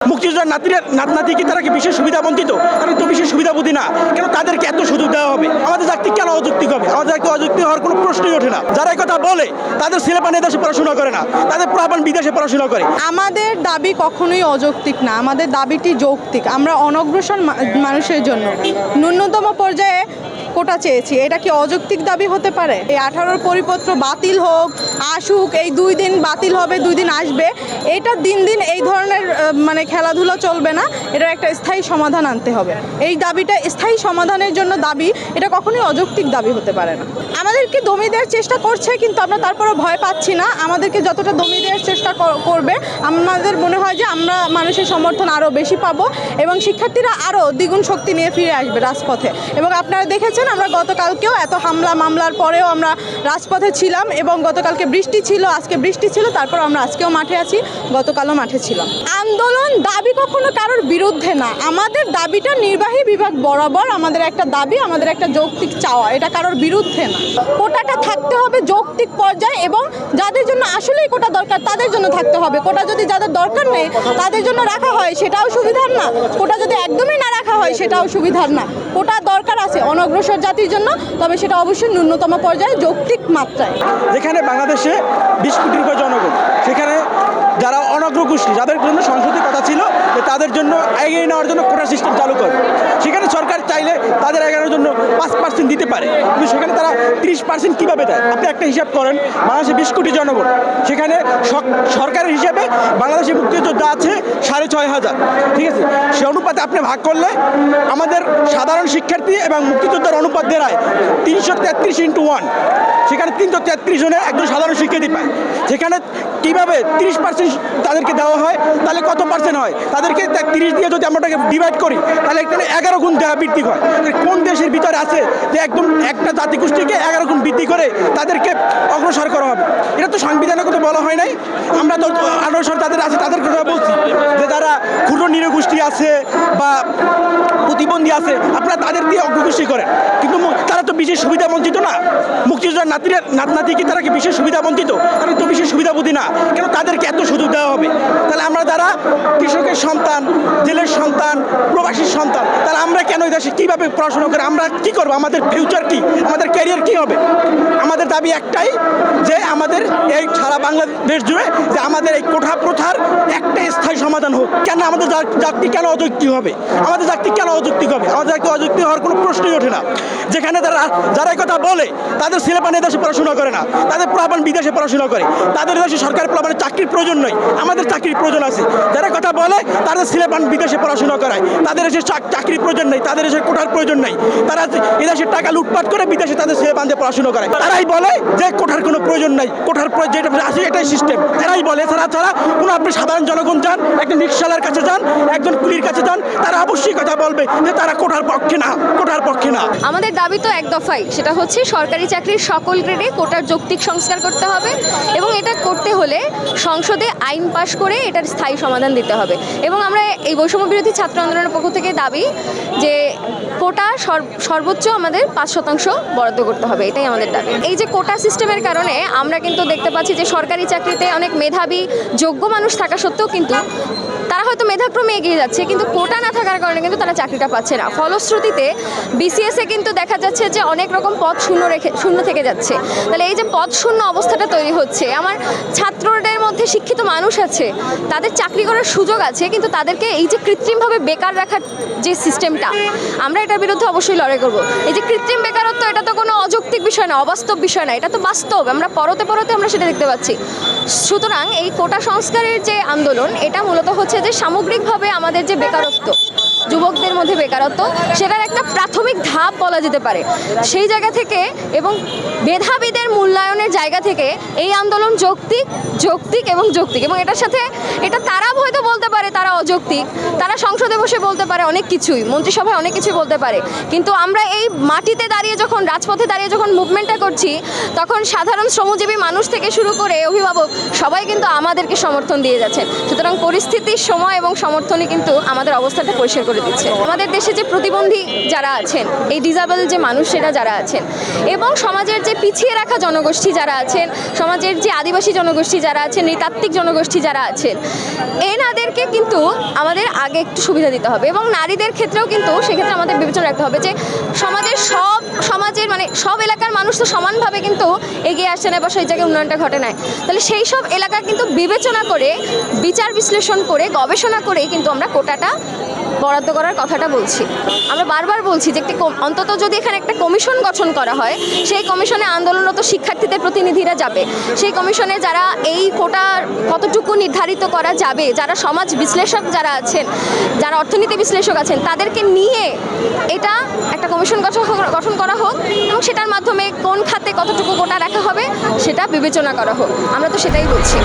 মুক্তিযোদ্ধার নাতি কি তারা কি বিশেষ সুবিধা বঞ্চিত? তারা তো বিশেষ সুবিধাবোধী না, কেন তাদেরকে এত সুযোগ দেওয়া হবে? আমাদের জাতি কেন অযৌক্তিক হবে? আমাদের জাতি অযৌক্তিক হওয়ার কোনো প্রশ্নই ওঠে না। যারা এই কথা বলে তাদের ছেলেপান দেশে পড়াশোনা করে না, তাদের পোলাপান বিদেশে পড়াশোনা করে। আমাদের দাবি কখনোই অযৌক্তিক না, আমাদের দাবিটি যৌক্তিক। আমরা অনগ্রসর মানুষের জন্য ন্যূনতম পর্যায়ে কোটা চেয়েছি। এটা কি অযৌক্তিক দাবি হতে পারে? এই 18 পরিপত্র বাতিল হোক, আসুক, এই 2 দিন বাতিল হবে, 2 দিন আসবে, এটা দিন দিন এই ধরনের খেলাধুলা চলবে না। এটার একটা স্থায়ী সমাধান আনতে হবে। এই দাবিটা স্থায়ী সমাধানের জন্য দাবি, এটা কখনোই অযৌক্তিক দাবি হতে পারে না। আমাদেরকে দমিয়ে দেওয়ার চেষ্টা করছে, কিন্তু আমরা তারপরে ভয় পাচ্ছি না। আমাদেরকে যতটা দমিয়ে দেওয়ার চেষ্টা করবে, আমাদের মনে হয় যে আমরা মানুষের সমর্থন আরও বেশি পাবো এবং শিক্ষার্থীরা আরও দ্বিগুণ শক্তি নিয়ে ফিরে আসবে রাজপথে। এবং আপনারা দেখেছেন আমরা গতকালকেও এত হামলা মামলার পরেও আমরা রাজপথে ছিলাম এবং গতকালকে বৃষ্টি ছিল, আজকে বৃষ্টি ছিল, তারপর আমরা আজকেও মাঠে আছি, গতকালও মাঠে ছিলাম। আন্দোলন দাবি কখনো কারোর বিরুদ্ধে না, আমাদের দাবিটা নির্বাহী বিভাগ বরাবর আমাদের একটা দাবি, আমাদের একটা যৌক্তিক চাওয়া, এটা কারোর বিরুদ্ধে না। কোটাটা থাকতে হবে যৌক্তিক পর্যায়ে এবং যাদের জন্য আসলেই কোটা দরকার তাদের জন্য থাকতে হবে। কোটা যদি যাদের দরকার নেই তাদের জন্য রাখা হয় সেটাও সুবিধার না, কোটা যদি একদমই না রাখা হয় সেটাও সুবিধার না। কোটা দরকার আছে অনগ্রসর জাতির জন্য, তবে সেটা অবশ্যই ন্যূনতম পর্যায়ে যৌক্তিক মাত্রায়। যেখানে বাংলাদেশে 20 কোটির উপর জনগণ, সেখানে যারা অনগ্রগোষ্ঠী, যাদের জন্য সংসদে কথা ছিল যে তাদের জন্য এগিয়ে নেওয়ার জন্য কোটা সিস্টেম চালু করে, সেখানে সরকার চাইলে তাদের এগানোর জন্য 5% দিতে পারে, কিন্তু সেখানে তারা 30% কীভাবে দেয়? আপনি একটা হিসাব করেন, বাংলাদেশে 20 কোটি জনগণ, সেখানে সরকারের হিসাবে বাংলাদেশে মুক্তিযোদ্ধা আছে 6,500, ঠিক আছে? সে অনুপাতে আপনি ভাগ করলে আমাদের সাধারণ শিক্ষার্থী এবং মুক্তিযোদ্ধার অনুপাত দাঁড়ায় 333 × 1, সেখানে 333 জনের একজন সাধারণ শিক্ষার্থী পায়। সেখানে কীভাবে 30% তাদেরকে দেওয়া হয়? তাহলে কত পার্সেন্ট হয়? তাদেরকে 30 দিয়ে যদি আমরা ডিভাইড করি তাহলে এখানে 11 গুণ দেওয়া বৃদ্ধি হয়। কোন দেশের ভিতরে আছে যে একদম একটা জাতিগোষ্ঠীকে 11 গুণ বৃদ্ধি করে তাদেরকে অগ্রসর করা হবে? এটা তো সংবিধানের কথা বলা হয় নাই। আমরা তো অগ্রসর তাদের আছে তাদের কথা বলছি, যে যারা ক্ষুদ্র নিরগোষ্ঠী আছে বা প্রতিবন্ধী আছে, আপনারা তাদের দিয়ে অগ্রগতি করেন, কিন্তু তারা তো বিশেষ সুবিধা বঞ্চিত না। মুক্তিযোদ্ধার নাতি কি তারা কি বিশেষ সুবিধা বঞ্চিত? তারা তো বিশেষ সুবিধাবোধী না, কেন তাদেরকে এত সুযোগ দেওয়া হবে? তাহলে আমরা যারা কৃষকের সন্তান, জেলের সন্তান, প্রবাসীর সন্তান, তাহলে আমরা কেন এই দেশে কীভাবে পড়াশোনা করে আমরা কী করবো? আমাদের ফিউচার কী? আমাদের ক্যারিয়ার কী হবে? আমাদের দাবি একটাই, যে আমাদের এই সারা বাংলাদেশ জুড়ে যে আমাদের এই কোঠা প্রথার একটা স্থায়ী সমাধান হোক। কেন আমাদের জাতি কেন অযৌক্তিক হবে? আমাদের জাতি কেন অযৌক্তিক হবে? আমাদের জাতি অযৌক্তিক হওয়ার কোনো প্রশ্নই ওঠে না। যেখানে যারা এই কথা বলে তাদের ছেলেপান দেশে পড়াশোনা করে না, তাদের পোলাপান বিদেশে পড়াশোনা করে, তাদের দেশে সরকারের পোলাপানের চাকরির প্রয়োজন নেই, আমাদের চাকরির প্রয়োজন আছে। যারা কথা বলে তাদের ছেলেপান বিদেশে পড়াশোনা করায়, তাদের দেশে চাকরির প্রয়োজন নেই, তাদের দেশে কোটার প্রয়োজন নেই, তারা এদেশের টাকা লুটপাট করে বিদেশে তাদের ছেলেপান দিয়ে পড়াশোনা করে। তারাই বলে যে কোটার কোনো প্রয়োজন নাই, কোটার যেটা আছে এটাই সিস্টেম, এরাই বলে। ছাড়া কোনো আপনি সাধারণ জনগণ যান, একজন রিক্সাওয়ালার কাছে যান, একজন কুলির কাছে যান, তারা অবশ্যই কথা বলবে যে তারা কোটার পক্ষে না, কোটার পক্ষে না। আমাদের দাবি তো এক দফাই, সেটা হচ্ছে সরকারি চাকরির সকল গ্রেডে কোটার যৌক্তিক সংস্কার করতে হবে এবং এটা করতে হলে সংসদে আইন পাশ করে এটার স্থায়ী সমাধান দিতে হবে। এবং আমরা এই বৈষম্য বিরোধী ছাত্র আন্দোলনের পক্ষ থেকে দাবি যে কোটা সর্বোচ্চ আমাদের 5% বরাদ্দ করতে হবে, এটাই আমাদের দাবি। এই যে কোটা সিস্টেমের কারণে আমরা কিন্তু দেখতে পাচ্ছি যে সরকারি চাকরিতে অনেক মেধাবী যোগ্য মানুষ থাকা সত্ত্বেও কিন্তু তারা হয়তো মেধাক্রমে এগিয়ে যাচ্ছে, কিন্তু কোটা না থাকার কারণে কিন্তু তারা চাকরিটা পাচ্ছে না। ফলশ্রুতিতে বিসিএসে কিন্তু দেখা যাচ্ছে যে অনেক রকম পদ শূন্য থেকে যাচ্ছে। তাহলে এই যে পদ শূন্য অবস্থাটা তৈরি হচ্ছে, আমার ছাত্রদের মধ্যে শিক্ষিত মানুষ আছে, তাদের চাকরি করার সুযোগ আছে, কিন্তু তাদেরকে এই যে কৃত্রিমভাবে বেকার রাখার যে সিস্টেমটা, আমরা এটার বিরুদ্ধে অবশ্যই লড়াই করব। এই যে কৃত্রিম বেকারত্ব, এটা তো কোনো অযৌক্তিক বিষয় না, অবাস্তব বিষয় না, এটা তো বাস্তব। আমরা পরতে আমরা সেটা দেখতে পাচ্ছি। সুতরাং এই কোটা সংস্কারের যে আন্দোলন, এটা মূলত হচ্ছে যে সামগ্রিকভাবে আমাদের যে বেকারত্ব, যুবকদের মধ্যে বেকারত্ব, সেটার একটা প্রাথমিক ধাপ বলা যেতে পারে। সেই জায়গা থেকে এবং মেধাবীদের মূল্যায়নের জায়গা থেকে এই আন্দোলন যৌক্তিক এবং এটার সাথে এটা তারা হয়তো বলতে পারে তারা অযৌক্তিক, তারা সংসদে বসে বলতে পারে অনেক কিছুই, মন্ত্রিসভায় অনেক কিছুই বলতে পারে, কিন্তু আমরা এই মাটিতে দাঁড়িয়ে যখন, রাজপথে দাঁড়িয়ে যখন মুভমেন্টটা করছি, তখন সাধারণ শ্রমজীবী মানুষ থেকে শুরু করে অভিভাবক সবাই কিন্তু আমাদেরকে সমর্থন দিয়ে যাচ্ছেন। সুতরাং পরিস্থিতির সময় এবং সমর্থনই কিন্তু আমাদের অবস্থাটা পরিষ্কার করে দিচ্ছে। আমাদের দেশে যে প্রতিবন্ধী যারা আছেন, এই ডিসেবল যে মানুষেরা যারা আছেন, এবং সমাজের যে পিছিয়ে রাখা জনগোষ্ঠী যারা আছেন, সমাজের যে আদিবাসী জনগোষ্ঠী যারা আছেন, নৃতাত্ত্বিক জনগোষ্ঠী যারা আছেন, এনাদেরকে কিন্তু আমাদের আগে একটু সুবিধা দিতে হবে এবং নারীদের ক্ষেত্রেও কিন্তু সেক্ষেত্রে আমাদের বিবেচনা রাখতে হবে যে সমাজের মানে সব এলাকার মানুষ তো সমানভাবে কিন্তু এগিয়ে আসছে না বা সেই জায়গায় উন্নয়নটা ঘটে নাই। তাহলে সেই সব এলাকা কিন্তু বিবেচনা করে বিচার বিশ্লেষণ করে গবেষণা করে কিন্তু আমরা কোটাটা বরাদ্দ করার কথাটা বলছি। আমরা বারবার বলছি যে অন্তত যদি এখানে একটা কমিশন গঠন করা হয়, সেই কমিশনে আন্দোলনরত শিক্ষার্থীদের প্রতিনিধিরা যাবে, সেই কমিশনে যারা এই কোটা কতটুকু নির্ধারিত করা যাবে, যারা সমাজ বিশ্লেষক যারা আছেন, যারা অর্থনীতি বিশ্লেষক আছেন, তাদেরকে নিয়ে এটা একটা কমিশন গঠন করা হোক এবং সেটার মাধ্যমে কোন খাতে কতটুকু কোটা রাখা হবে সেটা বিবেচনা করা হোক। আমরা তো সেটাই বলছি।